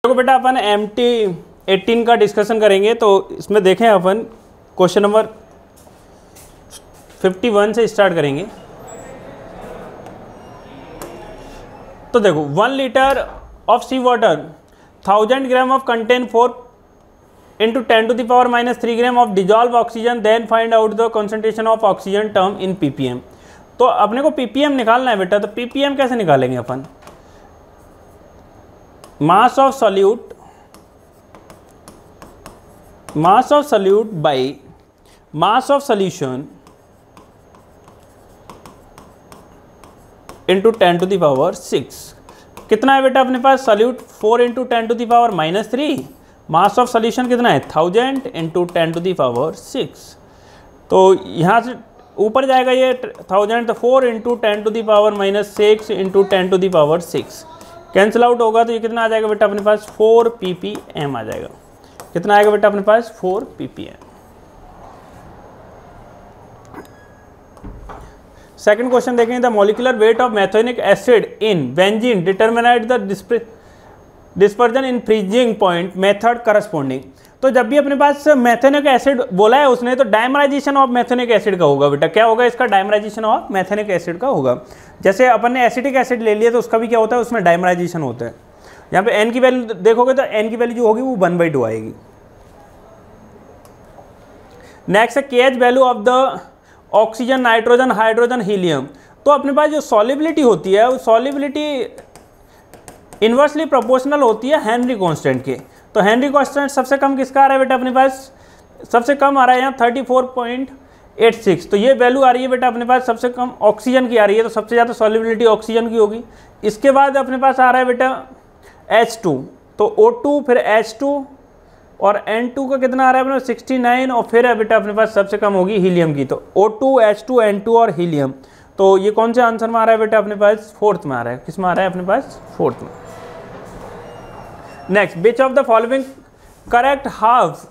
देखो बेटा अपन MT18 का डिस्कशन करेंगे। तो इसमें देखें अपन क्वेश्चन नंबर 51 से स्टार्ट करेंगे। तो देखो 1 litre of sea water 1000 gram of contain 4 into 10 to the power minus 3 gram of dissolve oxygen, then find out the concentration of oxygen term in ppm। तो अपने को ppm निकालना है बेटा। तो ppm कैसे निकालेंगे अपन? mass of solute by mass of solution into 10 to the power 6। कितना है बेटा अपने पास? Solute 4 into 10 to the power minus 3, mass of solution कितना है? 1000 into 10 to the power 6। तो यहाँ से ऊपर जाएगा ये 1000, तो 4 into 10 to the power minus 6 into 10 to the power 6 cancel out होगा। तो ये कितना आ जाएगा बेटा अपने पास? 4 ppm आ जाएगा। कितना आएगा बेटा अपने पास? 4 ppm। सेकंड क्वेश्चन देखेंगे। The molecular weight of methanoic acid in benzene determinate the dispersion in freezing point method corresponding. तो जब भी अपने पास मैथोनिक एसिड बोला है उसने, तो डायमराइजेशन ऑफ मैथोनिक एसिड का होगा बेटा। क्या होगा इसका? डायमराइजेशन ऑफ मैथोनिक एसिड का होगा। जैसे अपन ने एसिटिक एसिड ले लिया तो उसका भी क्या होता है? उसमें डायमराइजेशन होता है। यहाँ पे n की वैल्यू देखोगे तो n की वैल्यू जो होगी वो 1/2 आएगी। नेक्स्ट है KH value of the oxygen, nitrogen, hydrogen, helium. तो अपने पास जो सॉल्युबिलिटी होती है वो सॉल्युबिलिटी इन्वर्सली प्रोपोर्शनल होती है हेनरी कांस्टेंट के। तो हेनरी कांस्टेंट सबसे कम किसका आ रहा है बेटा अपने पास? सबसे कम आ रहा है यहाँ 34.86। तो ये वैल्यू आ रही है बेटा अपने पास सबसे कम ऑक्सीजन की आ रही है। तो सबसे ज़्यादा सॉल्युबिलिटी ऑक्सीजन की होगी। इसके बाद अपने पास आ रहा है बेटा H2। तो O2 फिर H2 और N2 का कितना आ रहा है अपने 69। और फिर है बेटा अपने पास सबसे कम होगी हीलियम की। तो O2, H2, N2 और हीलियम। तो ये कौन से आंसर में आ रहा है बेटा अपने पास? 4th में आ रहा है। किस में आ रहा है अपने पास? 4th में। Next, which of the following correct half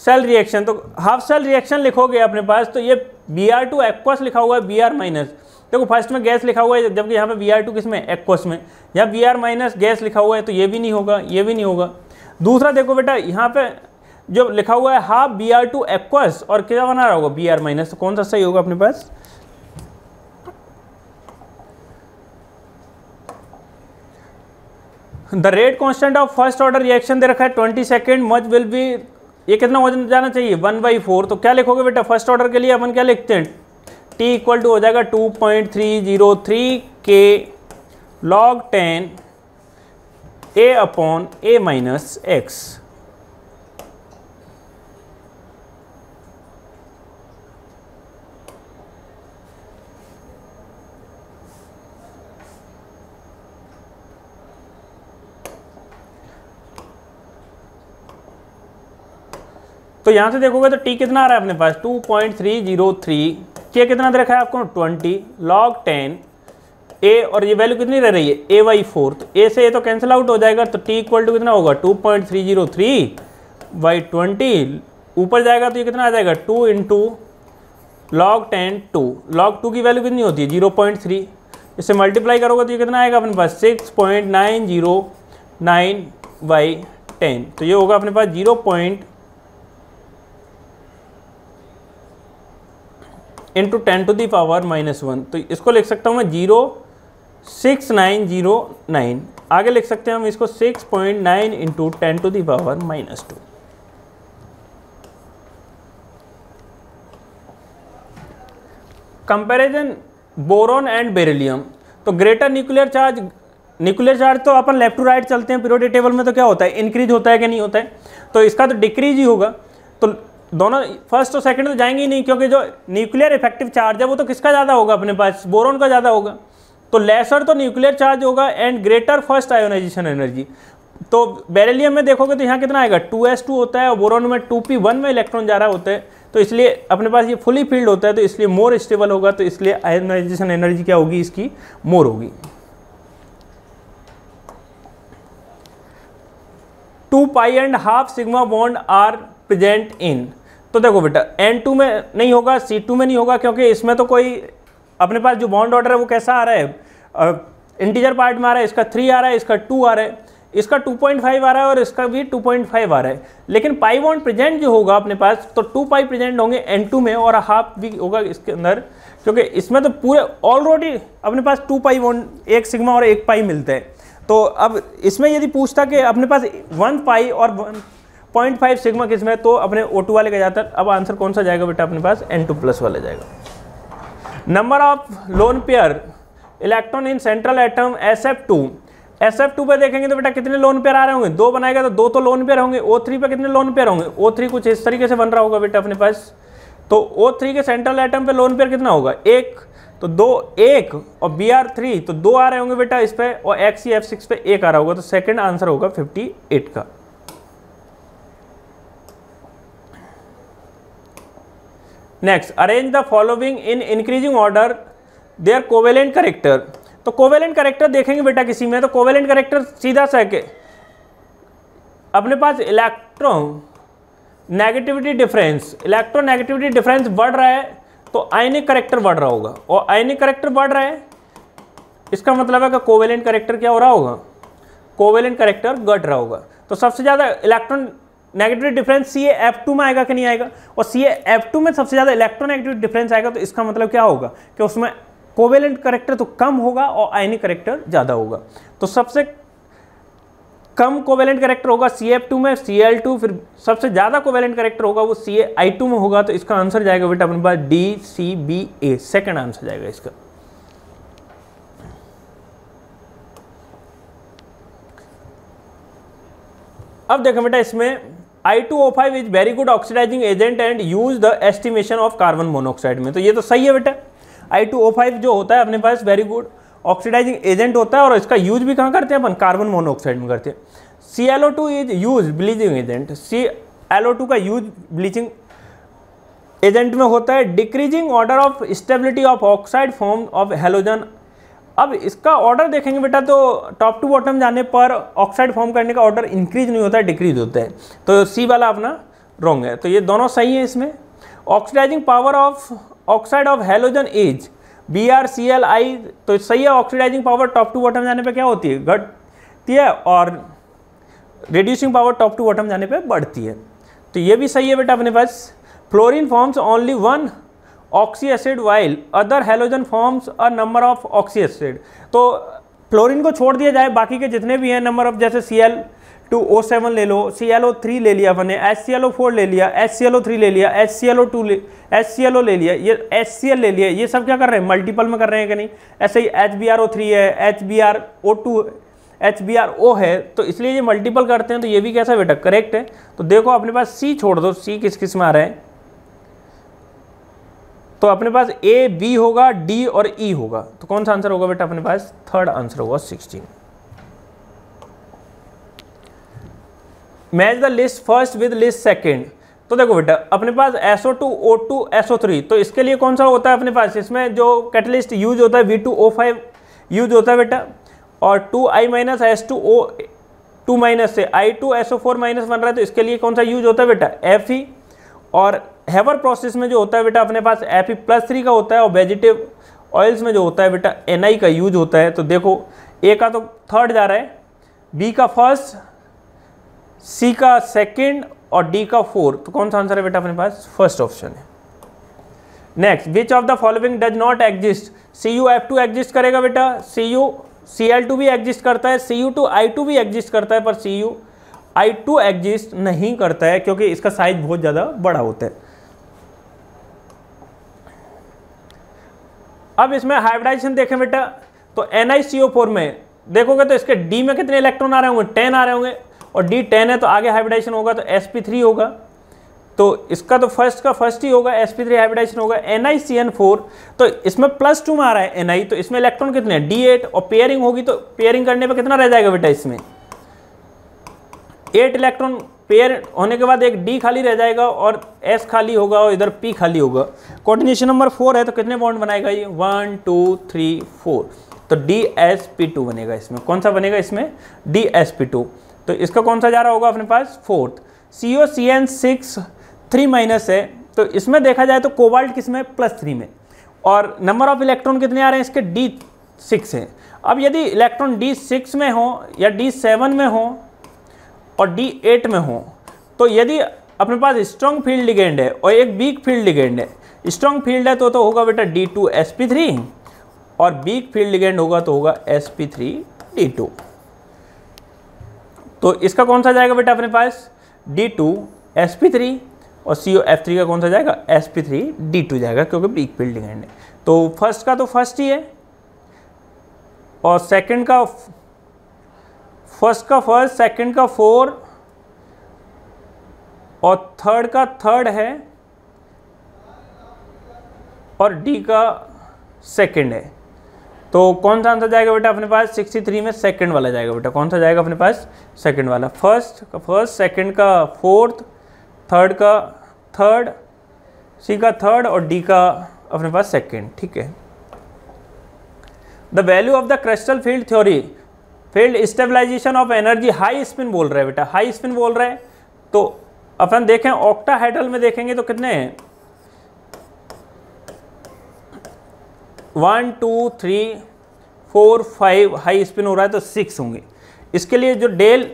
cell reaction. तो हाफ सेल रिएक्शन लिखोगे अपने पास तो ये Br2 एक्वस लिखा हुआ है, Br माइनस। देखो फर्स्ट में गैस लिखा हुआ है, जबकि यहाँ पे Br2 किस में? एक्वस में। यहाँ Br माइनस गैस लिखा हुआ है, तो ये भी नहीं होगा, ये भी नहीं होगा। दूसरा देखो बेटा यहाँ पे जो लिखा हुआ है हाफ Br2 एक्वस और क्या बना रहा होगा? Br minus. तो कौन सा सही होगा अपने पास? The rate constant of first order reaction दे रखा है 20 सेकेंड, मच विल बी, ये कितना हो जाना चाहिए? 1/4। तो क्या लिखोगे बेटा फर्स्ट ऑर्डर के लिए? अपन क्या लिखते हैं? T इक्वल टू हो जाएगा 2.303 K log 10 A/A minus X। तो यहाँ से देखोगे तो T कितना आ रहा है अपने पास? 2.303। K कितना दे रखा है आपको? 20 log 10 A, और ये वैल्यू कितनी रह रही है? A/4। तो A से A तो कैंसिल आउट हो जाएगा। तो T इक्वल टू कितना होगा? 2.303/20। ऊपर जाएगा तो ये कितना आ जाएगा? 2 इंटू log 10 2। log 2 की वैल्यू कितनी होती है? 0.3। इससे मल्टीप्लाई करोगे तो ये कितना आएगा अपने पास? 6.909/10। तो ये होगा अपने पास 0. Into 10 to the power -1। तो इसको लिख सकता हूँ मैं 0.6909। आगे लिख सकते हैं हम इसको 6.9 into 10 to the power -2। Comparison boron and beryllium. तो ग्रेटर न्यूक्लियर चार्ज तो अपन लेफ्ट टू राइट चलते हैं पीरियोडिक टेबल में। तो क्या होता है? इंक्रीज होता है कि नहीं होता है? तो इसका तो डिक्रीज ही होगा। तो दोनों फर्स्ट और सेकंड तो जाएंगे ही नहीं, क्योंकि जो न्यूक्लियर इफेक्टिव चार्ज है वो तो किसका ज़्यादा होगा अपने पास? बोरॉन का ज़्यादा होगा। तो लेसर तो न्यूक्लियर चार्ज होगा and greater first ionisation energy. तो बेरिलियम में देखोगे तो यहाँ कितना आएगा? 2s2 होता है और बोरॉन में 2p1 में इलेक्ट्रॉन जा रहा होता है। तो इसलिए अपने पास ये फुली फील्ड होता है, तो इसलिए मोर स्टेबल होगा। तो इसलिए आयोनाइजेशन एनर्जी क्या होगी? इसकी मोर होगी। 2π½ sigma bond are present in. तो देखो बेटा N2 में नहीं होगा, C2 में नहीं होगा, क्योंकि इसमें तो कोई अपने पास जो बॉन्ड ऑर्डर है वो कैसा आ रहा है? इंटीजर पार्ट में आ रहा है। इसका 3 आ रहा है, इसका 2 आ रहा है। इसका 2.5 आ रहा है और इसका भी 2.5 आ रहा है, लेकिन पाई बॉन्ड प्रेजेंट जो होगा अपने पास तो 2 पाई प्रेजेंट होंगे N2 में और हाफ भी होगा इसके अंदर, क्योंकि इसमें तो पूरे ऑलरेडी अपने पास 2 पाई बॉन्ड, एक सिग्मा और एक पाई मिलते हैं। तो अब इसमें यदि पूछता कि अपने पास 1 पाई और 0.5 सिग्मा किस में, तो अपने O2 वाले का जाता है। अब आंसर कौन सा जाएगा बेटा अपने पास, N2+ वाला जाएगा। Number of lone pair electron in central atom SF2 पे देखेंगे तो बेटा कितने लोन पेयर आ रहे होंगे, 2 बनाएगा तो 2 तो लोन पेयर होंगे। O3 पे कितने लोन पेयर होंगे, O3 कुछ इस तरीके से बन रहा होगा बेटा अपने पास। तो O3 के सेंट्रल एटम पे लोन पेयर कितना होगा, 1, तो 2 1 और Br3 तो 2 आ रहे होंगे बेटा इस पे, और XeF6 पे 1 आ रहा होगा। तो सेकंड आंसर होगा 58 का। Next, arrange the following in increasing order their covalent character. तो कोवेलेंट कैरेक्टर देखेंगे बेटा किसी में, तो कोवेलेंट कैरेक्टर सीधा सा है अपने पास इलेक्ट्रॉन नेगेटिविटी डिफरेंस बढ़ रहा है तो आयनिक कैरेक्टर बढ़ रहा होगा, और आयनिक कैरेक्टर बढ़ रहा है इसका मतलब है कि कोवेलेंट कैरेक्टर क्या हो रहा होगा, कोवेलेंट कैरेक्टर घट रहा होगा। तो सबसे ज़्यादा इलेक्ट्रॉन नेगेटिव डिफरेंस CaF2 में आएगा कि नहीं आएगा, और CaF2 में सबसे ज़्यादा इलेक्ट्रोनेगेटिव डिफरेंस आएगा, तो इसका मतलब क्या होगा कि उसमें कोवेलेंट कैरेक्टर तो कम होगा और आयनिक कैरेक्टर ज़्यादा होगा। तो सबसे कम कोवेलेंट कैरेक्टर होगा CF2 में Cl2, फिर सबसे ज़्यादा कोवेलेंट कैरेक्टर होगा वो Cl2 में होगा। तो इसका आंसर जाएगा बेटा अपने पास DCBA, सेकेंड आंसर जाएगा इसका। अब देखो बेटा इसमें I2O5 is very good oxidising agent and use the estimation of carbon monoxide में। तो ये तो सही है बेटा, I2O5 जो होता है अपने पास वेरी गुड ऑक्सीडाइजिंग एजेंट होता है, और इसका यूज भी कहाँ करते हैं अपन, कार्बन मोनोऑक्साइड में करते हैं। ClO2 is use bleaching agent, ClO2 का यूज ब्लीचिंग एजेंट में होता है। Decreasing order of stability of oxide form of halogen. अब इसका ऑर्डर देखेंगे बेटा तो टॉप टू बॉटम जाने पर ऑक्साइड फॉर्म करने का ऑर्डर इंक्रीज नहीं होता है, डिक्रीज होता है। तो सी वाला अपना रॉन्ग है, तो ये दोनों सही है इसमें। Oxidising power of oxide of halogen is BrCl(I), तो सही है। Oxidising power top to bottom जाने पे क्या होती है, घटती है, और reducing power top to bottom जाने पे बढ़ती है। तो ये भी सही है बेटा अपने पास। Fluorine forms only 1 oxy acid while other halogen forms a number of oxy acid. तो फ्लोरीन को छोड़ दिया जाए, बाकी के जितने भी हैं नंबर ऑफ, जैसे Cl2O7 ले लो, ClO3 ले लिया अपने, HClO4 ले लिया, HClO3 ले लिया, HClO2 HClO ले लिया, ये HCl ले लिया, ये सब क्या कर रहे हैं, मल्टीपल में कर रहे हैं कि नहीं। ऐसे ही HbRO3 है, HbRO2 HbRO है, तो इसलिए ये मल्टीपल करते हैं। तो ये भी कैसा बेटा, करेक्ट है। तो देखो अपने पास सी छोड़ दो, सी किस किस में आ रहा है, तो अपने पास A, B होगा, D और E होगा। तो कौन सा आंसर होगा बेटा अपने पास, थर्ड आंसर होगा 16। Match the list first with list second. तो देखो बेटा अपने पास SO2 O2 SO3, तो इसके लिए कौन सा होता है अपने पास, इसमें जो कैटलिस्ट यूज होता है V2O5 यूज होता है बेटा, और 2I-H2O2- से I2SO4- बन रहा है, तो इसके लिए कौन सा यूज होता है बेटा, Fe। और हेवर प्रोसेस में जो होता है बेटा अपने पास Fe+3 का होता है, और वेजिटेटिव ऑयल्स में जो होता है बेटा Na का यूज होता है। तो देखो A का तो थर्ड जा रहा है, B का फर्स्ट, C का सेकंड और D का फोर्थ। तो कौन सा आंसर है बेटा अपने पास, फर्स्ट ऑप्शन है। Next, which of the following does not exist. CuF2 exist करेगा बेटा, Cl2 भी एग्जिस्ट करता है, Cu2I2 भी एग्जिस्ट करता है, पर Cu(I2) एग्जिस्ट नहीं करता है क्योंकि इसका साइज बहुत ज़्यादा बड़ा होता है। अब इसमें हाइब्रिडाइजेशन देखें बेटा, तो NiCO4 में देखोगे तो इसके D में कितने इलेक्ट्रॉन आ रहे होंगे, 10 आ रहे होंगे, और D 10 है तो आगे हाइब्रिडाइजेशन होगा तो sp3 होगा। तो इसका तो फर्स्ट का फर्स्ट ही होगा, sp3 हाइब्रिडाइजेशन होगा। NiCN4, तो इसमें +2 में आ रहा है Ni, तो इसमें इलेक्ट्रॉन कितने हैं, D8, और पेयरिंग होगी तो पेयरिंग करने पे कितना रह जाएगा बेटा, इसमें 8 इलेक्ट्रॉन पेयर होने के बाद एक D खाली रह जाएगा और S खाली होगा और इधर P खाली होगा। कोऑर्डिनेशन नंबर 4 है तो कितने बॉन्ड बनाएगा ये, 1 2 3 4, तो DsP2 बनेगा। इसमें कौन सा बनेगा, इसमें DsP2। तो इसका कौन सा जा रहा होगा अपने पास, फोर्थ। COCN6 3- है, तो इसमें देखा जाए तो कोबाल्ट किसमें, +3 में, और नंबर ऑफ इलेक्ट्रॉन कितने आ रहे हैं इसके, 6 है। अब यदि इलेक्ट्रॉन D6 में हो या D7 में हो और D8 में हो, तो यदि अपने पास स्ट्रॉन्ग फील्ड लिगेंड है और एक वीक फील्ड लिगेंड है, स्ट्रॉन्ग फील्ड है तो होगा बेटा D2sp3 और वीक फील्ड लिगेंड होगा तो होगा sp3d2। तो इसका कौन सा जाएगा बेटा अपने पास D2sp3 और COF3 का कौन सा जाएगा sp3d2 जाएगा, क्योंकि वीक फील्ड लिगेंड है। तो फर्स्ट का तो फर्स्ट ही है और सेकंड का फर्स्ट का फर्स्ट, सेकंड का 4 और थर्ड का थर्ड है और डी का सेकंड है। तो कौन सा आंसर जाएगा बेटा अपने पास 63 में सेकंड वाला जाएगा बेटा। कौन सा जाएगा अपने पास सेकंड वाला। फर्स्ट का फर्स्ट, सेकंड का फोर्थ, थर्ड का थर्ड, सी का थर्ड और डी का अपने पास सेकंड। ठीक है। The value of the crystal field theory, field stabilisation of energy, high spin बोल रहा है बेटा, हाई स्पिन बोल रहा है। तो अपन देखें ऑक्टाहेड्रल में देखेंगे तो कितने हैं 1 2 3 4 5 हाई स्पिन हो रहा है तो 6 होंगे। इसके लिए जो del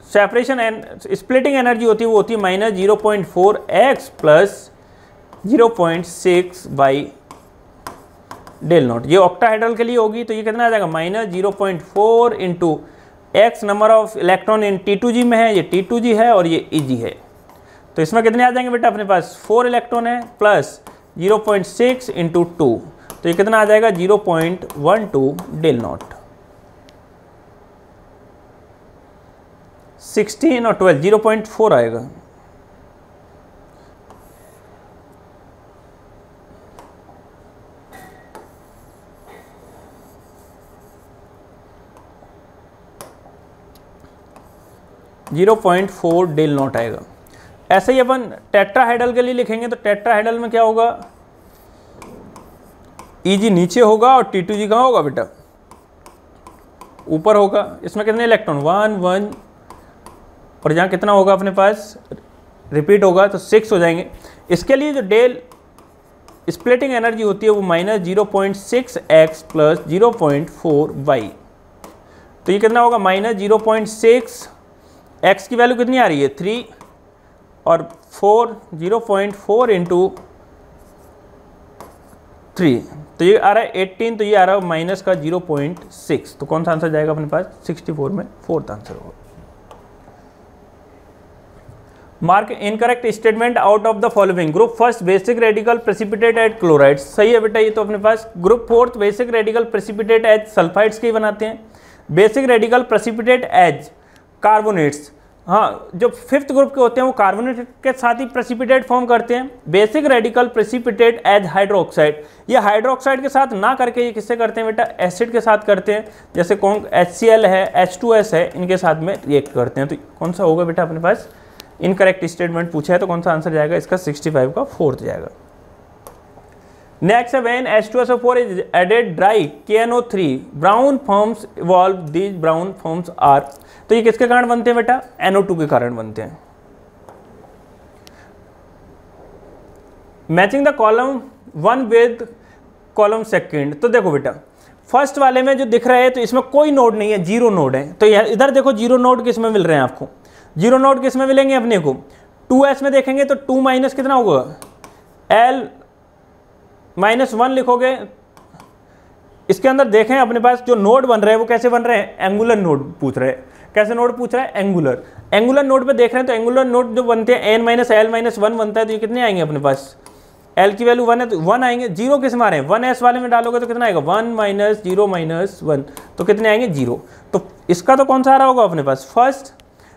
separation and splitting energy होती है वो होती है -0.4x plus 0.6 by del naught. ये ऑक्टाहेड्रल के लिए होगी तो ये कितना आ जाएगा -0.4 into x number of electron in T2g में है, ये T2g है और ये Eg है। तो इसमें कितने आ जाएंगे बेटा अपने पास 4 इलेक्ट्रॉन है प्लस 0.6 इंटू 2, तो ये कितना आ जाएगा 0.12 डेल नॉट। 16 और 12 0.4 आएगा। .4 डेल नॉट आएगा। ऐसे ही अपन टेट्राहेड्रल के लिए लिखेंगे तो टेट्राहेड्रल में क्या होगा Eg नीचे होगा और T2g कहाँ होगा बेटा ऊपर होगा। इसमें कितने इलेक्ट्रॉन 1 1 और यहाँ कितना होगा अपने पास रिपीट होगा तो 6 हो जाएंगे। इसके लिए जो डेल स्प्लिटिंग एनर्जी होती है वो -0.6x प्लस 0.4y, तो ये कितना होगा -0.6, x की वैल्यू कितनी आ रही है 3 और 4 0.4 इंटू 3, तो ये आ रहा है 18, तो ये आ रहा है माइनस का 0.6। तो कौन सा आंसर जाएगा अपने पास 64 में फोर्थ आंसर होगा। Mark incorrect statement out of the following. Group first basic radical precipitate at chlorides, सही है बेटा ये तो अपने पास। Group fourth basic radical precipitate as sulphides के ही बनाते हैं। Basic radical precipitate as carbonates, हाँ जो फिफ्थ ग्रुप के होते हैं वो कार्बोनेट के साथ ही प्रेसिपिटेट फॉर्म करते हैं। Basic radical precipitate as hydroxide, ये हाइड्रोक्साइड के साथ ना करके ये किससे करते हैं बेटा एसिड के साथ करते हैं, जैसे कौन HCl है H2S है इनके साथ में रिएक्ट करते हैं। तो कौन सा होगा बेटा अपने पास इनकरेक्ट स्टेटमेंट पूछा है तो कौन सा आंसर जाएगा इसका 65 का फोर्थ जाएगा। नेक्स्ट है when H2SO4 is added dry KNO3 brown forms evolve, these brown forms are, तो ये किसके कारण बनते हैं बेटा NO2 के कारण बनते हैं। Matching the column 1 with column second, तो देखो बेटा फर्स्ट वाले में जो दिख रहा है तो इसमें कोई नोड नहीं है, जीरो नोड है। तो इधर देखो जीरो नोड किस में मिल रहे हैं आपको, जीरो नोड किस में मिलेंगे अपने को 2s में देखेंगे तो 2 माइनस कितना होगा L -1 लिखोगे। इसके अंदर देखें अपने पास जो नोड बन रहे हैं वो कैसे बन रहे हैं एंगुलर नोड पूछ रहे हैं। कैसे नोड पूछ रहा है एंगुलर, एंगुलर नोड पे देख रहे हैं तो एंगुलर नोड जो बनते हैं n-l-1 बनता है तो ये कितने आएंगे अपने पास l की वैल्यू 1 है तो 1 आएंगे। जीरो किस में आ रहे हैं 1s वाले में डालोगे तो कितना आएगा 1 - 0 - 1, तो कितने आएंगे 0। तो इसका तो कौन सा आ रहा होगा अपने पास फर्स्ट।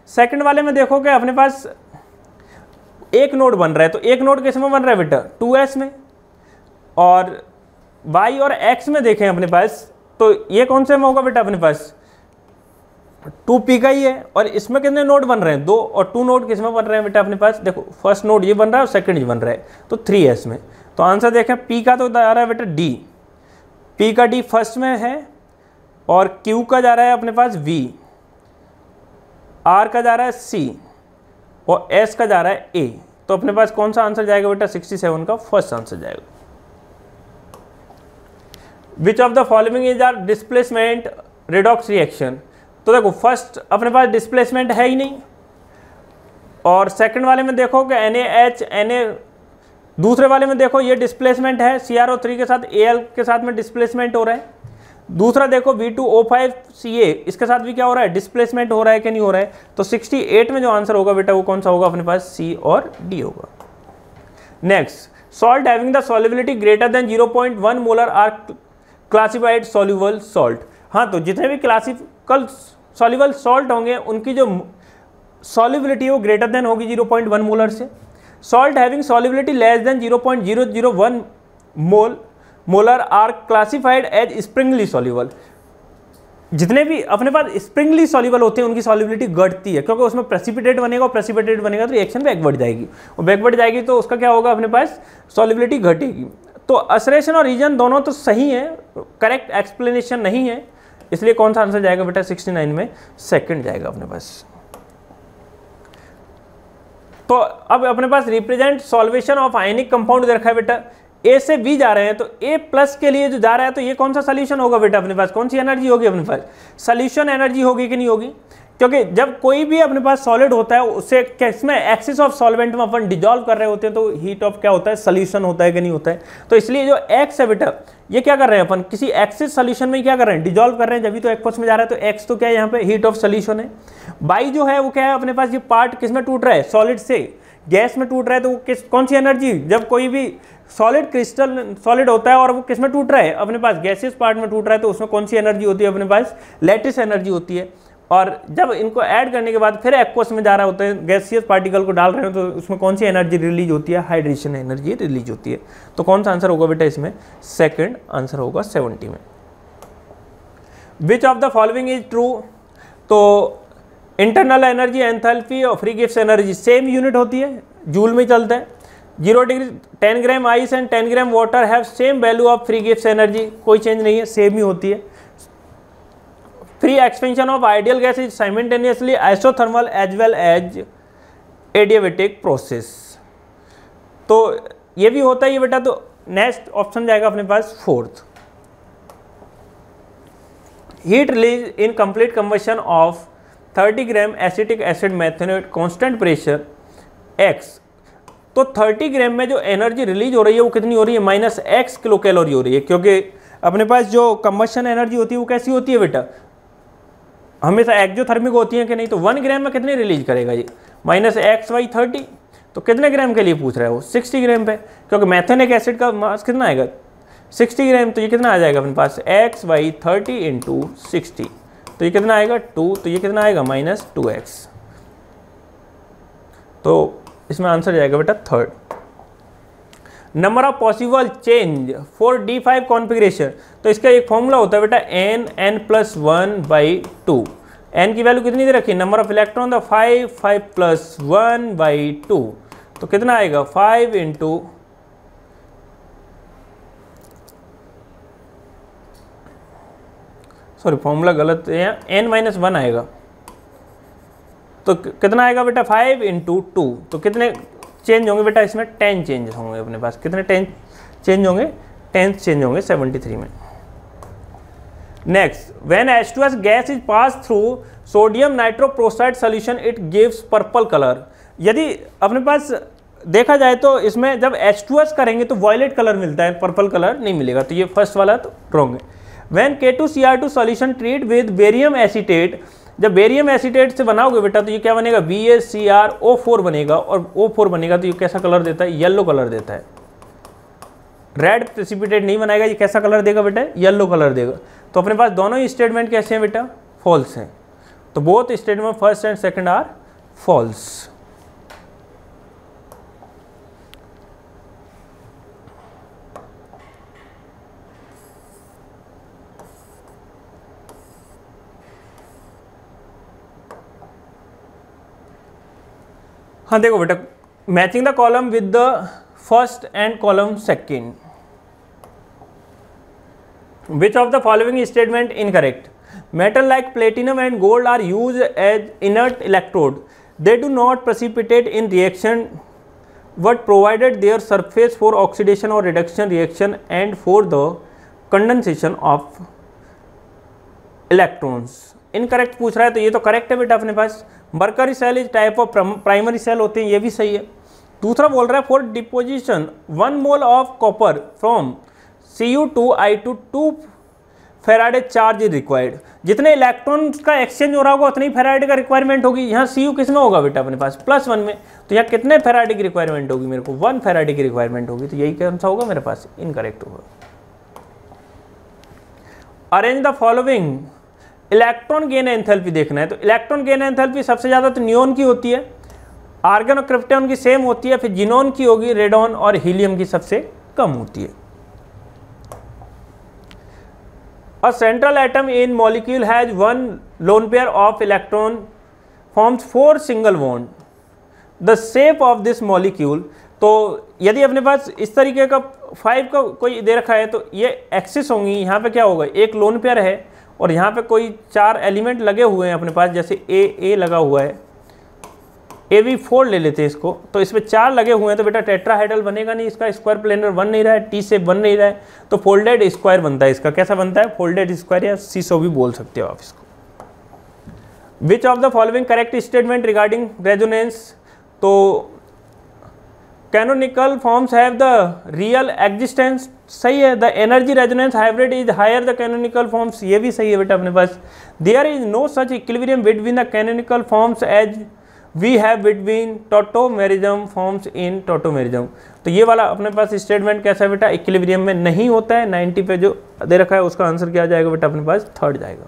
सेकंड वाले में देखोगे अपने पास एक नोड बन रहा है तो एक नोड किस में बन रहा है बेटा 2s में, और y और x में देखें अपने पास तो ये कौन से में होगा बेटा अपने पास 2p का ही है। और इसमें कितने नोड बन रहे हैं 2, और 2 नोड किस में बन रहे हैं बेटा अपने पास देखो फर्स्ट नोड ये बन रहा है और सेकंड ये बन रहा है तो 3s में। तो आंसर देखें p का तो आ रहा है बेटा d, p का d फर्स्ट में है और q का जा रहा है अपने पास v, r का जा रहा है c और s का जा रहा है a। तो अपने पास कौन सा आंसर जाएगा बेटा 67 का फर्स्ट आंसर जाएगा। Which of the following is are displacement redox reaction. तो देखो फर्स्ट अपने पास डिस्प्लेसमेंट है ही नहीं, और सेकंड वाले में देखो कि Na, दूसरे वाले में देखो ये डिस्प्लेसमेंट है, CrO3 के साथ Al के साथ में डिस्प्लेसमेंट हो रहा है। दूसरा देखो V2O5Ca, इसके साथ भी क्या हो रहा है, डिस्प्लेसमेंट हो रहा है कि नहीं हो रहा है। तो 68 में जो आंसर होगा बेटा वो कौन सा होगा अपने पास, C और D होगा। Next, salt having the solubility greater than 0.1 molar are classified soluble salt. हाँ, तो जितने भी क्लासिकल सॉल्युबल सॉल्ट होंगे उनकी जो सॉल्युबिलिटी वो ग्रेटर देन होगी 0.1 मोलर से। Salt having solubility less than 0.001 molar are classified as sparingly soluble. जितने भी अपने पास स्प्रिंगली सॉल्युबल होते हैं उनकी सॉल्युबिलिटी घटती है, क्योंकि उसमें प्रेसिपिटेट बनेगा, और प्रेसिपिटेट बनेगा तो रिएक्शन बैकवर्ड जाएगी, और बैकवर्ड जाएगी तो उसका क्या होगा, अपने पास सॉल्युबिलिटी घटेगी। तो असरेशन और रीजन दोनों तो सही है, करेक्ट एक्सप्लेनेशन नहीं है, इसलिए कौन सा आंसर जाएगा बेटा 69 में, सेकंड जाएगा अपने पास। तो अब अपने पास represent solvation of ionic compound दे रखा है बेटा, ए से बी जा रहे हैं, तो ए प्लस के लिए जो जा रहा है तो ये कौन सा सोल्यूशन होगा बेटा अपने पास, कौन सी एनर्जी होगी अपने पास, सोल्यूशन एनर्जी होगी कि नहीं होगी। क्योंकि जब कोई भी अपने पास सॉलिड होता है उससे किसमें एक्सिस ऑफ सॉल्वेंट में अपन डिजॉल्व कर रहे होते हैं, तो हीट ऑफ क्या होता है, सोल्यूशन होता है कि नहीं होता है। तो इसलिए जो एक्स है बेटा ये क्या कर रहे हैं अपन, किसी एक्सिस सोल्यूशन में क्या कर रहे हैं, डिजॉल्व कर रहे हैं, जब तो एक्वस में जा रहा है, तो एक्स तो क्या है यहाँ पे हीट ऑफ सोल्यूशन है। बाई जो है वो क्या है अपने पास, ये पार्ट किस में टूट रहा है, सॉलिड से गैस में टूट रहा है, तो वो कौन सी एनर्जी, जब कोई भी सॉलिड क्रिस्टल सॉलिड होता है और वो किस में टूट रहा है, अपने पास गैसियस पार्ट में टूट रहा है, तो उसमें कौन सी एनर्जी होती है अपने पास, लैटिस एनर्जी होती है। और जब इनको ऐड करने के बाद फिर एक्वस में जा रहा होता है, गैसियस पार्टिकल को डाल रहे हो, तो उसमें कौन सी एनर्जी रिलीज होती है, हाइड्रेशन एनर्जी रिलीज होती है। तो कौन सा आंसर होगा बेटा इसमें, सेकंड आंसर होगा 70 में। Which of the following is true. तो इंटरनल एनर्जी, एंथैल्पी और free Gibbs energy same unit होती है, जूल में चलता है। 0 degree 10 gram ice and 10 gram water have same value of free Gibbs energy, कोई चेंज नहीं है, सेम ही होती है। Free expansion of ideal gas is simultaneously isothermal as well as adiabatic process. तो ये भी होता है ये बेटा, तो नेक्स्ट ऑप्शन जाएगा अपने पास fourth. Heat release in complete combustion of 30 gram acetic acid methanoate constant pressure x। तो 30 ग्राम में जो एनर्जी रिलीज हो रही है वो कितनी हो रही है, -x किलो कैलोरी हो रही है, क्योंकि अपने पास जो कंबशन एनर्जी होती है वो कैसी होती है बेटा, हमेशा एक्सोथर्मिक होती है कि नहीं। तो 1 ग्राम में कितनी रिलीज करेगा ये, -x/30। तो कितने ग्राम के लिए पूछ रहा है वो, 60 ग्राम पे, क्योंकि मेथेनिक एसिड का मास कितना आएगा 60 ग्राम। तो ये कितना आ जाएगा अपने पास, x/30 × 60, तो ये कितना आएगा 2, तो ये कितना आएगा -2x। तो इसमें आंसर जाएगा बेटा third. Number of possible change for D5 configuration. तो इसका एक फॉर्मूला होता है बेटा n+1/2। n की वैल्यू कितनी दे रखी है, नंबर ऑफ इलेक्ट्रॉन द 5 + 1/2, तो कितना आएगा 5 × सॉरी फॉर्मूला गलत है, n-1 आएगा, तो कितना आएगा बेटा 5 × 2। तो कितने चेंज होंगे बेटा इसमें, 10 चेंज होंगे अपने पास, कितने 10 चेंज होंगे, 10 चेंज होंगे 73 में। Next, when H2S gas is pass through sodium nitroprusside solution it gives purple colour. यदि अपने पास देखा जाए तो इसमें जब H2S करेंगे तो वॉयलेट कलर मिलता है, पर्पल कलर नहीं मिलेगा, तो ये फर्स्ट वाला तो रॉन्ग है। When K2Cr2 solution treat with barium acetate, जब बेरियम एसीटेट से बनाओगे बेटा तो ये क्या बनेगा, BaCrO4 बनेगा, और O4 बनेगा तो ये कैसा कलर देता है, येलो कलर देता है। रेड प्रेसिपिटेट नहीं बनाएगा, ये कैसा कलर देगा बेटा, येलो कलर देगा। तो अपने पास दोनों ही स्टेटमेंट कैसे हैं बेटा, फॉल्स हैं। तो both statement first and second are false. हाँ देखो बेटा, matching the column with the first and column second. Which of the following statement incorrect. Metal like platinum and gold are use as inert electrode, they do not precipitate in reaction but provided their surface for oxidation और reduction reaction and for the condensation of electrons. Incorrect पूछ रहा है तो ये तो correct है बेटा अपने पास। Mercury cell is type of primary cell होते हैं, ये भी सही है। दूसरा बोल रहा है for deposition 1 mole of copper from Cu2I2 2 Faraday charge is required. जितने इलेक्ट्रॉन्स का एक्सचेंज हो रहा होगा उतनी फेराडे का रिक्वायरमेंट होगी। यहाँ Cu किस में होगा बेटा अपने पास +1 में, तो यहाँ कितने फेराडे की रिक्वायरमेंट होगी, मेरे को 1 फेराडे की रिक्वायरमेंट होगी। तो यही कौन सा होगा मेरे पास, इनकरेक्ट होगा। Arrange the following electron gain enthalpy देखना है, तो इलेक्ट्रॉन गेन एंथैल्पी सबसे ज़्यादा तो नियोन की होती है, आर्गन और क्रिप्टॉन की सेम होती है, फिर जिनोन की होगी, रेडॉन और हीलियम की सबसे कम होती है। A central atom in molecule has 1 lone pair of electron forms 4 single bond. The shape of this molecule, तो यदि अपने पास इस तरीके का 5 का कोई दे रखा है तो ये एक्सिस होंगी। यहाँ पे क्या होगा, एक लोन पेयर है और यहाँ पे कोई 4 एलिमेंट लगे हुए हैं अपने पास, जैसे ए लगा हुआ है, AB4 ले लेते हैं इसको, तो इसमें 4 लगे हुए हैं तो बेटा टेट्राहेड्रल बनेगा नहीं, इसका स्क्वायर प्लेनर बन नहीं रहा है, टी शेप बन नहीं रहा है, तो फोल्डेड स्क्वायर बनता है इसका। कैसा बनता है, फोल्डेड स्क्वायर या सीसो भी बोल सकते हो आप इसको। Which of the following correct statement regarding resonance, तो canonical forms have the real existence, सही है। The energy resonance hybrid is higher the canonical forms, ये भी सही है बेटा अपने पास। There is no such equilibrium between the canonical forms as we have between tautomerism forms in tautomerism, तो ये वाला अपने पास स्टेटमेंट कैसा है बेटा, इक्विलिब्रियम में नहीं होता है। 90 पे जो दे रखा है उसका आंसर क्या जाएगा बेटा अपने पास, थर्ड जाएगा।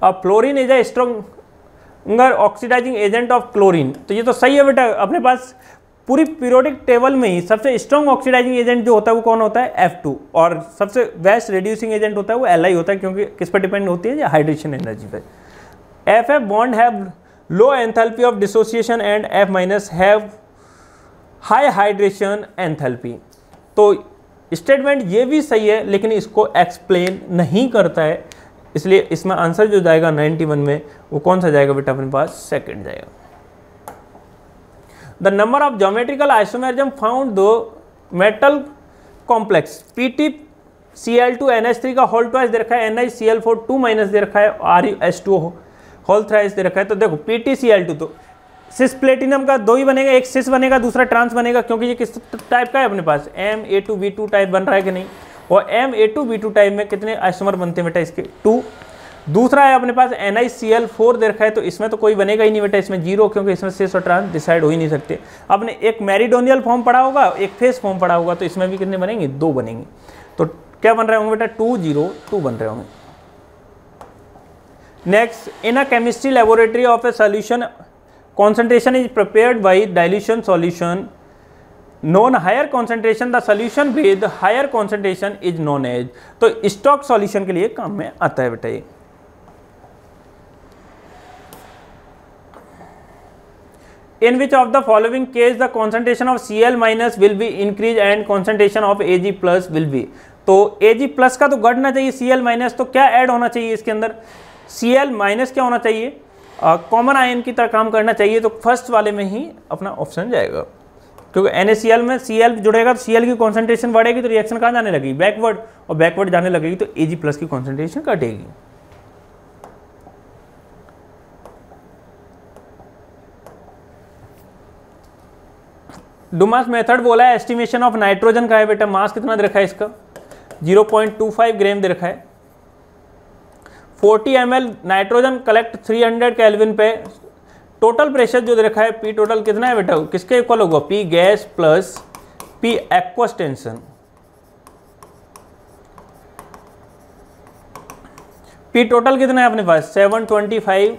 अब fluorine is a stronger oxidizing agent of chlorine, तो ये तो सही है बेटा अपने पास। पूरी पीरियोडिक टेबल में ही सबसे स्ट्रॉन्ग ऑक्सीडाइजिंग एजेंट जो होता है वो कौन होता है, F2, और सबसे बेस्ट रिड्यूसिंग एजेंट होता है वो Li होता है, क्योंकि किस पर डिपेंड होती है, हाइड्रेशन एनर्जी पे। F bond have low enthalpy of dissociation and F minus have high hydration enthalpy, तो स्टेटमेंट ये भी सही है लेकिन इसको एक्सप्लेन नहीं करता है, इसलिए इसमें आंसर जो जाएगा 91 में वो कौन सा जाएगा बेटा अपने पास, सेकंड जाएगा। The number of geometrical isomerism found दो मेटल कॉम्प्लेक्स PtCl2NH3 का होल ट्वाइस दे रखा है, NiCl4 2 माइनस दे रखा है, RuS2 होल थ्राइस दे रखा है। तो देखो PtCl2 तो सिस प्लेटिनम का 2 ही बनेगा, एक सिस बनेगा दूसरा ट्रांस बनेगा, क्योंकि ये किस टाइप का है अपने पास, Ma2B2 टाइप बन रहा है कि नहीं, और Ma2B2 टाइप में कितने आइसोमर बनते हैं बेटा इसके, 2। दूसरा है अपने पास NiCl4 दे रखा है, तो इसमें तो कोई बनेगा ही नहीं बेटा, इसमें 0, क्योंकि इसमें सिस और ट्रांस डिसाइड हो ही नहीं सकते। आपने एक मेरिडोनियल फॉर्म पढ़ा होगा, एक फेस फॉर्म पढ़ा होगा, तो इसमें भी कितने बनेंगे, 2 बनेंगे। तो क्या बन रहे होंगे बेटा, 2 0 2 बन रहे होंगे। Next, in a chemistry laboratory of a solution, concentration is prepared by dilution solution. Known higher concentration, the solution with higher concentration is known as, तो स्टॉक सॉल्यूशन के लिए काम में आता है बेटा ये। In which of the following case the concentration of Cl minus will be increased and concentration of Ag plus will be, तो Ag plus का तो घटना चाहिए, Cl minus तो क्या ऐड होना चाहिए इसके अंदर, Cl माइनस क्या होना चाहिए, कॉमन आयन की तरह काम करना चाहिए, तो फर्स्ट वाले में ही अपना ऑप्शन जाएगा, क्योंकि NaCl में Cl जुड़ेगा तो Cl की कॉन्सेंट्रेशन बढ़ेगी तो रिएक्शन कहाँ जाने लगेगी, बैकवर्ड, और बैकवर्ड जाने लगेगी तो Ag प्लस की कॉन्सेंट्रेशन घटेगी। डुमास मेथड बोला है, एस्टिमेशन ऑफ नाइट्रोजन का है बेटा, मास कितना दे रखा है इसका, 0.25 ग्राम दे रखा है। 40 ml नाइट्रोजन कलेक्ट 300 केल्विन पे, टोटल प्रेशर जो दे रखा है P टोटल कितना है बेटा, किसके इक्वल होगा, P gas plus P aqueous tension. P total कितना है अपने पास 725।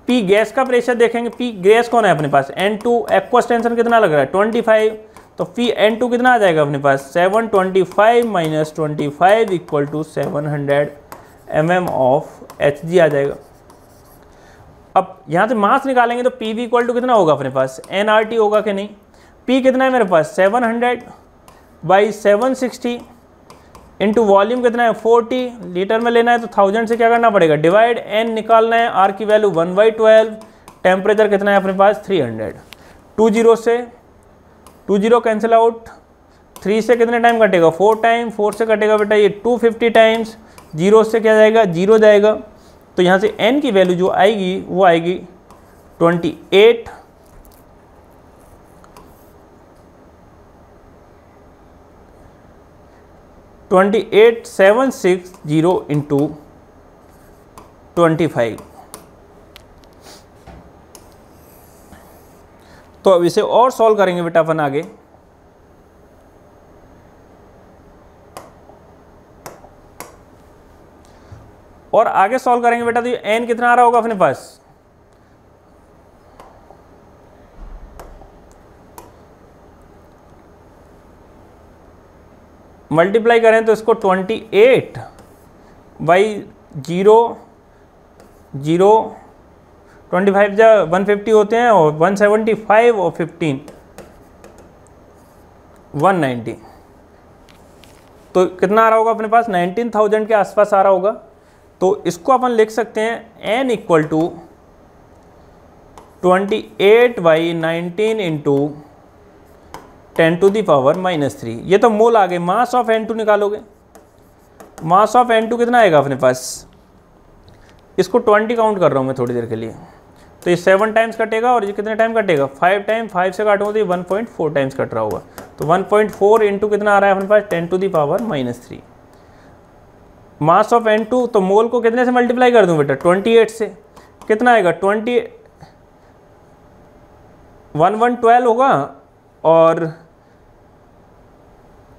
P गैस का प्रेशर देखेंगे, P गैस कौन है अपने पास, N2 एक्वस टेंशन कितना लग रहा है 25, तो P N2 कितना आ जाएगा अपने पास 725 minus 25 equal to 700 mm of Hg आ जाएगा। अब यहाँ से मास निकालेंगे तो Pv इक्वल टू कितना होगा अपने पास, nRT होगा कि नहीं। P कितना है मेरे पास 700 बाई 760 इंटू वॉल्यूम कितना है 40, लीटर में लेना है तो 1000 से क्या करना पड़ेगा डिवाइड, n निकालना है, R की वैल्यू 1/12, टेम्परेचर कितना है अपने पास 300, 20 से 20 कैंसिल आउट, 3 से कितने टाइम कटेगा 4 टाइम, 4 से कटेगा बेटा ये 250 टाइम्स, 0 से क्या जाएगा 0 जाएगा। तो यहाँ से n की वैल्यू जो आएगी वो आएगी 28 28760 इंटू 25। तो अब इसे और सॉल्व करेंगे बेटा अपन आगे। और आगे सॉल्व करेंगे बेटा तो ये n कितना आ रहा होगा अपने पास, मल्टीप्लाई करें तो इसको 28 बाई 0 0 25 जा 150 होते हैं और 175 और 15 190। तो कितना आ रहा होगा अपने पास 19,000 के आसपास आ रहा होगा। तो इसको अपन लिख सकते हैं n equal to 28 by 19 into 10 to the power -3। ये तो मोल आ गए। मास ऑफ N2 निकालोगे, मास ऑफ N2 कितना आएगा अपने पास, इसको 20 काउंट कर रहा हूँ मैं थोड़ी देर के लिए। तो ये 7 टाइम्स कटेगा और ये कितने टाइम कटेगा 5 टाइम, 5 से काटूंगा तो ये 1.4 टाइम्स कट रहा होगा। तो 1.4 इंटू कितना आ रहा है अपने पास 10 to the power -3। Mass of N2 तो मोल को कितने से मल्टीप्लाई कर दूं बेटा 28 से, कितना आएगा 1112 होगा और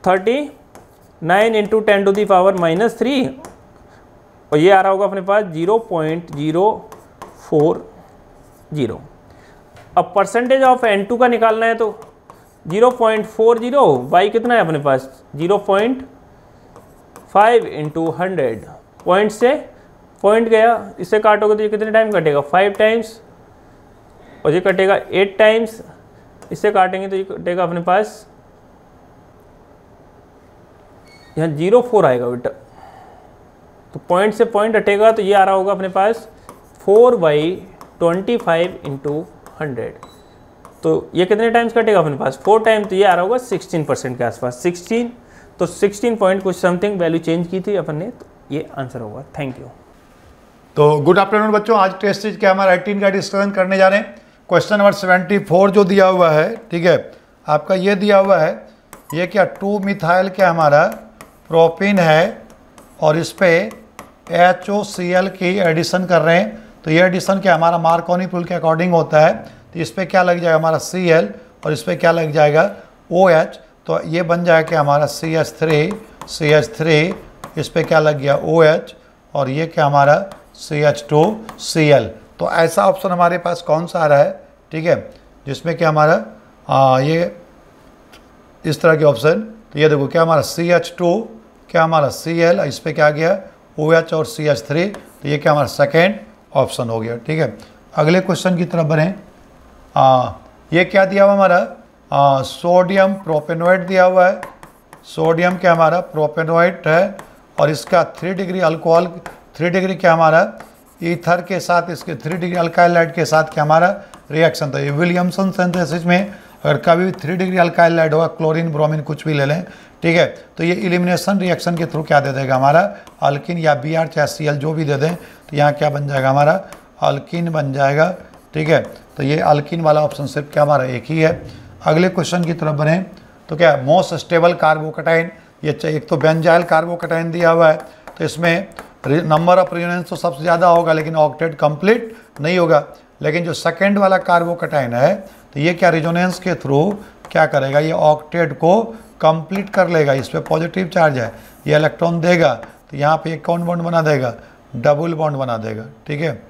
39 इंटू 10 टू दी पावर -3 और ये आ रहा होगा अपने पास 0.040। अब परसेंटेज ऑफ N2 का निकालना है तो 0.40 बाई कितना है अपने पास 0.5 इंटू 100। पॉइंट से पॉइंट गया, इससे काटोगे तो ये कितने टाइम कटेगा 5 टाइम्स और ये कटेगा 8 टाइम्स। इससे काटेंगे तो ये कटेगा अपने पास यहाँ 0.4 आएगा बेटा। तो पॉइंट से पॉइंट हटेगा तो ये आ रहा होगा अपने पास 4/25 इंटू 100। तो ये कितने टाइम्स कटेगा अपने पास 4 टाइम। तो ये आ रहा होगा 16% के आसपास 16। तो 16 पॉइंट कुछ समथिंग वैल्यू चेंज की थी अपन ने, तो ये आंसर होगा। Thank you. तो गुड आफ्टरनून बच्चों, आज टेस्ट सीरीज के हमारा 18 का डिस्कशन करने जा रहे हैं। क्वेश्चन नंबर 74 जो दिया हुआ है, ठीक है, आपका ये दिया हुआ है, ये क्या 2 मिथाइल क्या हमारा प्रोपिन है और इस पर HOCl की एडिशन कर रहे हैं। तो ये एडिशन क्या हमारा मार्कोनी रूल के अकॉर्डिंग होता है। तो इस पर क्या लग जाएगा हमारा Cl और इस पर क्या लग जाएगा OH। तो ये बन जाएगा क्या हमारा CH3, इस पर क्या लग गया OH और ये क्या हमारा CH2Cl। तो ऐसा ऑप्शन हमारे पास कौन सा आ रहा है, ठीक है, जिसमें क्या हमारा ये इस तरह के ऑप्शन। तो ये देखो क्या हमारा CH2 क्या हमारा Cl, इस पर क्या गया OH और CH3। तो ये क्या हमारा सेकेंड ऑप्शन हो गया, ठीक है। अगले क्वेश्चन की तरफ बढ़ें। ये क्या दिया हुआ हमारा सोडियम प्रोपेनोएट दिया हुआ है। सोडियम क्या हमारा प्रोपेनोएट है और इसका 3 डिग्री अल्कोहल 3 डिग्री क्या हमारा ईथर के साथ, इसके 3 डिग्री अल्काइल के साथ क्या हमारा रिएक्शन। तो ये विलियमसन सिंथेसिस में अगर कभी भी 3 डिग्री अल्काइल होगा, क्लोरीन ब्रोमीन कुछ भी ले लें, ठीक है, तो ये एलिमिनेशन रिएक्शन के थ्रू क्या दे देगा हमारा अल्किन या Br चाहे Cl जो भी दे दें। तो यहाँ क्या बन जाएगा हमारा अल्किन बन जाएगा, ठीक है। तो ये अल्किन वाला ऑप्शन सिर्फ क्या हमारा एक ही है। अगले क्वेश्चन की तरफ बने तो क्या मोस्ट स्टेबल कार्बोकटाइन, ये एक तो बेंजाइल कार्बोकटाइन दिया हुआ है। तो इसमें नंबर ऑफ रेजोनेंस तो सबसे ज़्यादा होगा लेकिन ऑक्टेट कंप्लीट नहीं होगा। लेकिन जो सेकेंड वाला कार्बोकटाइन है तो ये क्या रेजोनेंस के थ्रू क्या करेगा, ये ऑक्टेट को कंप्लीट कर लेगा। इस पर पॉजिटिव चार्ज है, ये इलेक्ट्रॉन देगा तो यहाँ पे एक कौन बॉन्ड बना देगा, डबल बॉन्ड बना देगा, ठीक है।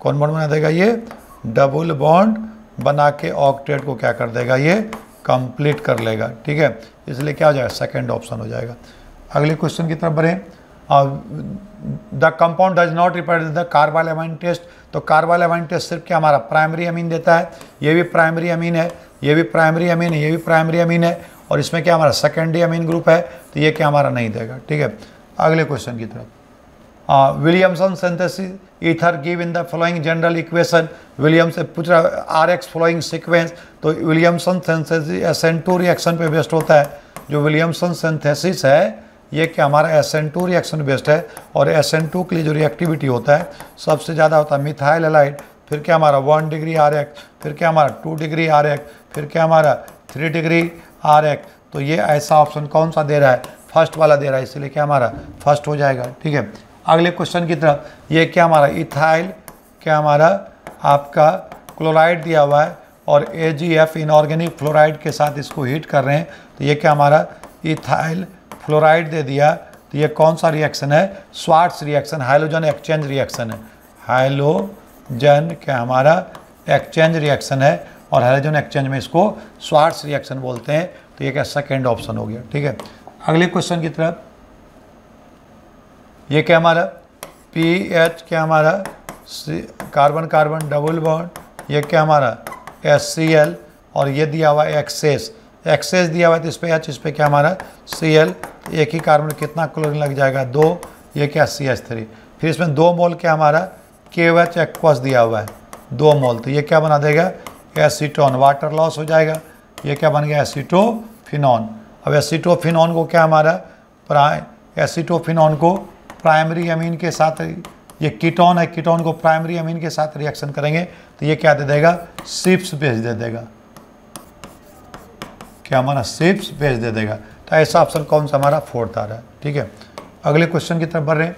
कौन बॉन्ड बना देगा, ये डबल बॉन्ड बना के ऑक्टेट को क्या कर देगा, ये कंप्लीट कर लेगा, ठीक है। इसलिए क्या हो जाएगा सेकेंड ऑप्शन हो जाएगा। अगले क्वेश्चन की तरफ बढ़ें। The compound does not represent the carbylamine test. तो कार्बाइल अमीन टेस्ट सिर्फ क्या हमारा प्राइमरी अमीन देता है। ये भी प्राइमरी अमीन है, ये भी प्राइमरी अमीन है, ये भी प्राइमरी अमीन है और इसमें क्या हमारा सेकेंडरी अमीन ग्रुप है। तो ये क्या हमारा नहीं देगा, ठीक है। अगले क्वेश्चन की तरफ। Williamson synthesis ether give in the following general equation. William से पूछ रहा RX फॉलोइंग सीक्वेंस। तो विलियमसन सिंथेसिस SN2 रिएक्शन पे बेस्ड होता है। जो विलियमसन सिंथेसिस है ये क्या हमारा SN2 रिएक्शन बेस्ड है, और SN2 के लिए जो रिएक्टिविटी होता है सबसे ज़्यादा होता है मिथाइल हैलाइड, फिर क्या हमारा 1 डिग्री RX, फिर क्या हमारा 2 डिग्री RX, फिर क्या हमारा 3 डिग्री RX। तो ये ऐसा ऑप्शन कौन सा दे रहा है, फर्स्ट वाला दे रहा है, इसलिए क्या हमारा फर्स्ट हो जाएगा। ठीक है, अगले क्वेश्चन की तरफ, ये क्या हमारा इथाइल क्या हमारा आपका क्लोराइड दिया हुआ है और AgF इनऑर्गेनिक फ्लोराइड के साथ इसको हीट कर रहे हैं, तो ये क्या हमारा इथाइल फ्लोराइड दे दिया। तो ये कौन सा रिएक्शन है, Swarts reaction, hydrogen exchange reaction है, हाइड्रोजन क्या हमारा एक्सचेंज रिएक्शन है, और हाइड्रोजन एक्सचेंज में इसको स्वार्ट्स रिएक्शन बोलते हैं। तो ये क्या सेकेंड ऑप्शन हो गया। ठीक है, अगले क्वेश्चन की तरफ, ये क्या हमारा PH क्या हमारा कार्बन कार्बन डबल बॉन्ड, ये क्या हमारा HCl, और ये दिया हुआ एक्सेस दिया हुआ है, तो इस पर H, इस पर क्या हमारा Cl, एक ही कार्बन कितना क्लोरीन लग जाएगा 2, ये क्या CH3, फिर इसमें 2 मोल क्या हमारा KOH एक्वस दिया हुआ है 2 मोल, तो ये क्या बना देगा एसीटोन, वाटर लॉस हो जाएगा, ये क्या बन गया एसीटोफिनॉन। अब एसीटोफिनॉन को क्या हमारा एसीटोफिनॉन को प्राइमरी अमीन के साथ, ये कीटोन है, कीटोन को प्राइमरी अमीन के साथ रिएक्शन करेंगे तो ये क्या दे देगा सिप्स बेस दे देगा, क्या हमारा सिप्स बेस दे देगा। तो ऐसा ऑप्शन कौन सा हमारा फोर्थ आ रहा है। ठीक है, अगले क्वेश्चन की तरफ बढ़ रहे हैं।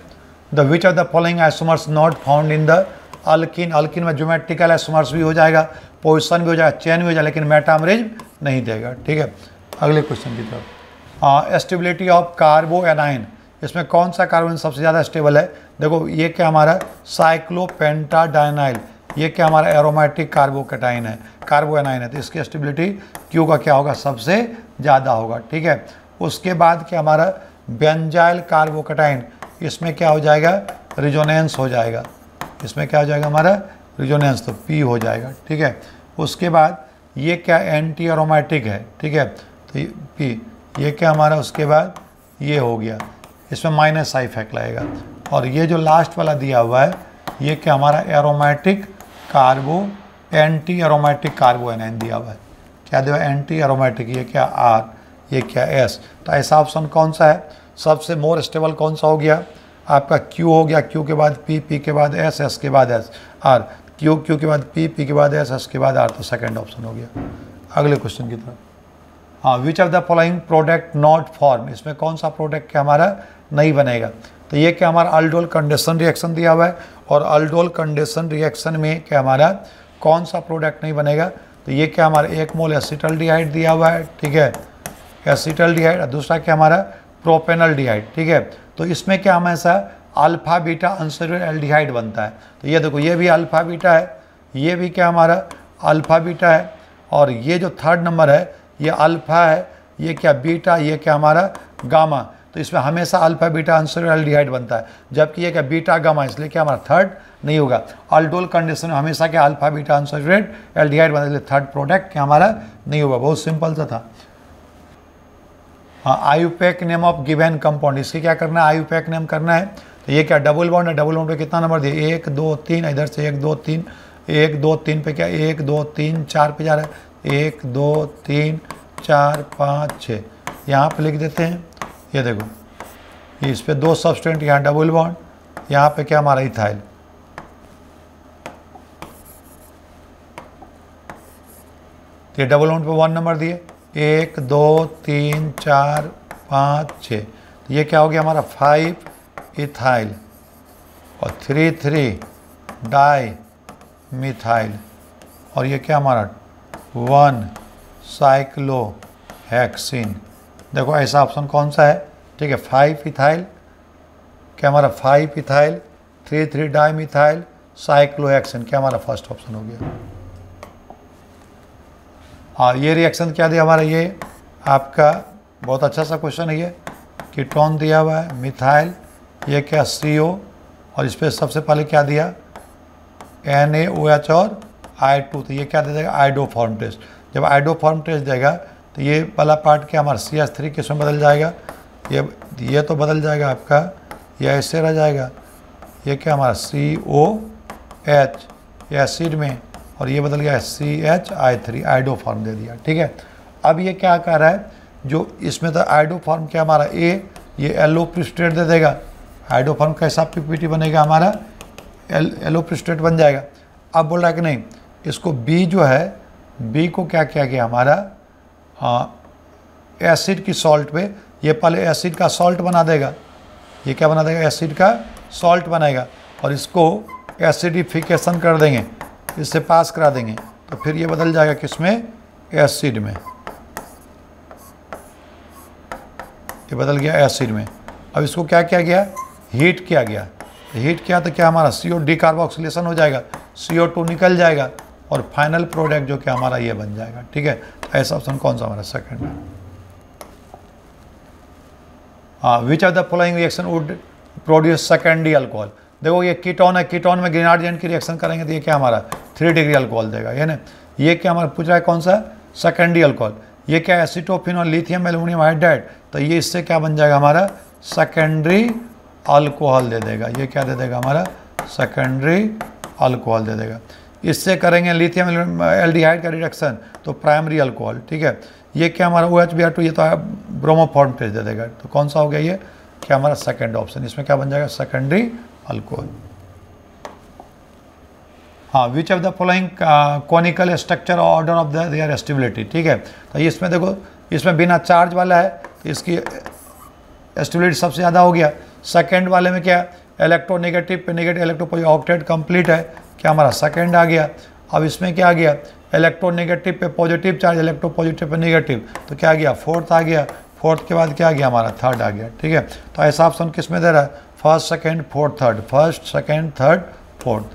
The which of the following isomers not found in the alkene, alkene में ज्योमेट्रिकल आइसोमर्स भी हो जाएगा, पोजिशन भी हो जाएगा, चेन भी हो जाएगा, लेकिन मेटामरेज नहीं देगा। ठीक है, अगले क्वेश्चन की तरफ, स्टेबिलिटी ऑफ कार्बोएनाइन, इसमें कौन सा कार्बन सबसे ज़्यादा स्टेबल है। देखो ये क्या हमारा साइक्लोपेंटाडाइनाइल, ये क्या हमारा एरोमेटिक कार्बोकेटाइन है, कार्बोएनाइन है, तो इसकी स्टेबिलिटी क्यू का क्या होगा सबसे ज़्यादा होगा। ठीक है, उसके बाद क्या हमारा बेंजाइल कार्बोकेटाइन, इसमें क्या हो जाएगा रिजोनेंस हो जाएगा, इसमें क्या हो जाएगा हमारा रिजोनेंस, तो पी हो जाएगा। ठीक है, उसके बाद ये क्या एंटी एरोमेटिक है। ठीक है, तो पी, ये क्या हमारा उसके बाद ये हो गया, इसमें माइनस आई इफेक्ट लगेगा, और ये जो लास्ट वाला दिया हुआ है ये क्या हमारा एरोमेटिक कार्बो, एंटी एरोमेटिक कार्बोएनाइन दिया हुआ है, क्या दिया एंटी एरोमेटिक, ये क्या आर, ये क्या एस। तो ऐसा ऑप्शन कौन सा है, सबसे मोर स्टेबल कौन सा हो गया आपका क्यू हो गया, क्यू के बाद पी, पी के बाद एस, एस के बाद एस, आर, क्यू, क्यू के बाद पी, पी के बाद एस, एस के बाद आर, तो सेकंड ऑप्शन हो गया। अगले क्वेश्चन की तरफ, हाँ, विच of the following product not form, इसमें कौन सा प्रोडक्ट क्या हमारा नहीं बनेगा। तो ये क्या हमारा अल्डोल कंडेंसन रिएक्शन दिया हुआ है, और अल्डोल कंडेंसन रिएक्शन में क्या हमारा कौन सा प्रोडक्ट नहीं बनेगा। तो ये क्या हमारा 1 मोल एसिटल्डिहाइड दिया हुआ है। ठीक है, एसिटल्डिहाइड, और दूसरा क्या हमारा प्रोपेनल्डिहाइड। ठीक है, तो इसमें क्या हमेशा अल्फा बीटा अनसैचुरेटेड एल्डिहाइड बनता है। तो ये देखो ये भी अल्फा बीटा है, ये भी क्या हमारा अल्फा बीटा है, और ये जो थर्ड नंबर है ये अल्फा है, ये क्या बीटा, ये क्या हमारा गामा। तो इसमें हमेशा अल्फा बीटा अनसैचुरेटेड एल्डिहाइड बनता है, जबकि ये क्या बीटा गामा, इसलिए क्या हमारा थर्ड नहीं होगा। अल्डोल कंडीशन में हमेशा क्या अल्फा बीटा अनसैचुरेटेड एल्डिहाइड बनता है, इसलिए थर्ड प्रोडक्ट क्या हमारा नहीं होगा। बहुत सिंपल सा था। हाँ, IUPAC name of given compound, इसकी क्या करना है आयुपैक नेम करना है। तो ये क्या डबल बॉन्ड है, डबल बॉन्ड पे कितना नंबर दिया 1 2 3, इधर से 1 2 3, 1 2 3 पे क्या 1 2 3 4 पे जा रहा है, 1 2 3 4 5 6, यहाँ पे लिख देते हैं। ये देखो इस पे 2 सब्सटेंट, यहाँ डबल बॉन्ड, यहाँ पे क्या हमारा इथाइल, तो ये डबल बॉन्ड पे 1 नंबर दिए, 1 2 3 4 5 6, तो ये क्या हो गया हमारा 5 इथाइल और 3 3 डाई मिथाइल, और ये क्या हमारा 1 साइक्लोहेक्सिन। देखो ऐसा ऑप्शन कौन सा है। ठीक है, 5 इथाइल क्या हमारा 5 इथाइल 3 3 डाई मिथाइल साइक्लोहेक्सिन, क्या हमारा फर्स्ट ऑप्शन हो गया। हाँ, ये रिएक्शन क्या दिया हमारा, ये आपका बहुत अच्छा सा क्वेश्चन है। ये कीटोन दिया हुआ है मिथाइल, ये क्या CO, और इस पर सबसे पहले क्या दिया NaOH और I2, तो ये क्या दे देगा आइडोफॉर्म टेस्ट। जब आइडोफॉर्म टेस्ट देगा तो ये वाला पार्ट क्या हमारा CH3 किस में बदल जाएगा, ये तो बदल जाएगा आपका, ये ऐसे रह जाएगा, ये क्या हमारा COH एसिड में, और ये बदल गया CHI3 आइडोफॉर्म दे दिया। ठीक है, अब ये क्या कर रहा है जो इसमें था आइडोफॉर्म क्या हमारा ए, ये एलो प्रिस्टेट दे देगा। आइडोफॉर्म कैसा पीपीटी बनेगा हमारा, एलो प्रिस्टेट बन जाएगा। अब बोल रहा है कि नहीं, इसको बी जो है, बी को क्या किया गया हमारा एसिड की सॉल्ट पे, ये पहले एसिड का सॉल्ट बना देगा। ये क्या बना देगा, एसिड का सॉल्ट बनाएगा और इसको एसिडिफिकेशन कर देंगे, इससे पास करा देंगे, तो फिर ये बदल जाएगा किसमें, एसिड में। ये बदल गया एसिड में। अब इसको क्या किया गया, हीट किया गया। हीट किया तो क्या हमारा CO डिकार्बोक्सिलेशन हो जाएगा, CO2 निकल जाएगा और फाइनल प्रोडक्ट जो क्या हमारा ये बन जाएगा। ठीक है, ऐसा ऑप्शन कौन सा हमारा सेकंड है। हाँ, विच of the following reaction would produce secondary alcohol. देखो ये कीटोन है, कीटोन में ग्रीनार्ड एजेंट की रिएक्शन करेंगे तो ये क्या हमारा 3 डिग्री अल्कोहल देगा, ये ना। ये क्या हमारा पूछ रहा है कौन सा, सेकेंडरी अल्कोहल। ये क्या एसीटोफिनॉल लिथियम एल्युमिनियम हाइड्राइड, तो ये इससे क्या बन जाएगा हमारा सेकेंडरी अल्कोहल दे देगा। ये क्या दे देगा हमारा, सेकेंडरी अल्कोहल दे देगा। इससे करेंगे लिथियम एल्डिहाइड का रिडक्शन तो प्राइमरी अल्कोहल। ठीक है, ये क्या हमारा OH-Br2, ये तो ब्रोमोफॉर्म टेस्ट दे देगा। तो कौन सा हो गया ये, क्या हमारा सेकंड ऑप्शन, इसमें क्या बन जाएगा, सेकेंडरी अल्कोहल। हाँ, विच of the following conical structure order of their stability. ठीक है, तो इसमें देखो, इसमें बिना चार्ज वाला है तो इसकी स्टेबिलिटी सबसे ज़्यादा हो गया। सेकंड वाले में क्या, इलेक्ट्रोनेगेटिव पे नेगेटिव, इलेक्ट्रो ऑक्टेट कंप्लीट है, क्या हमारा सेकंड आ गया। अब इसमें क्या आ गया, इलेक्ट्रोनेगेटिव पे positive charge, electro positive pay negative, तो क्या आ गया, फोर्थ आ गया। फोर्थ के बाद क्या आ गया हमारा, थर्ड आ गया। ठीक है, तो ऐसा ऑप्शन किस में दे रहा है, first second fourth third, first second third fourth.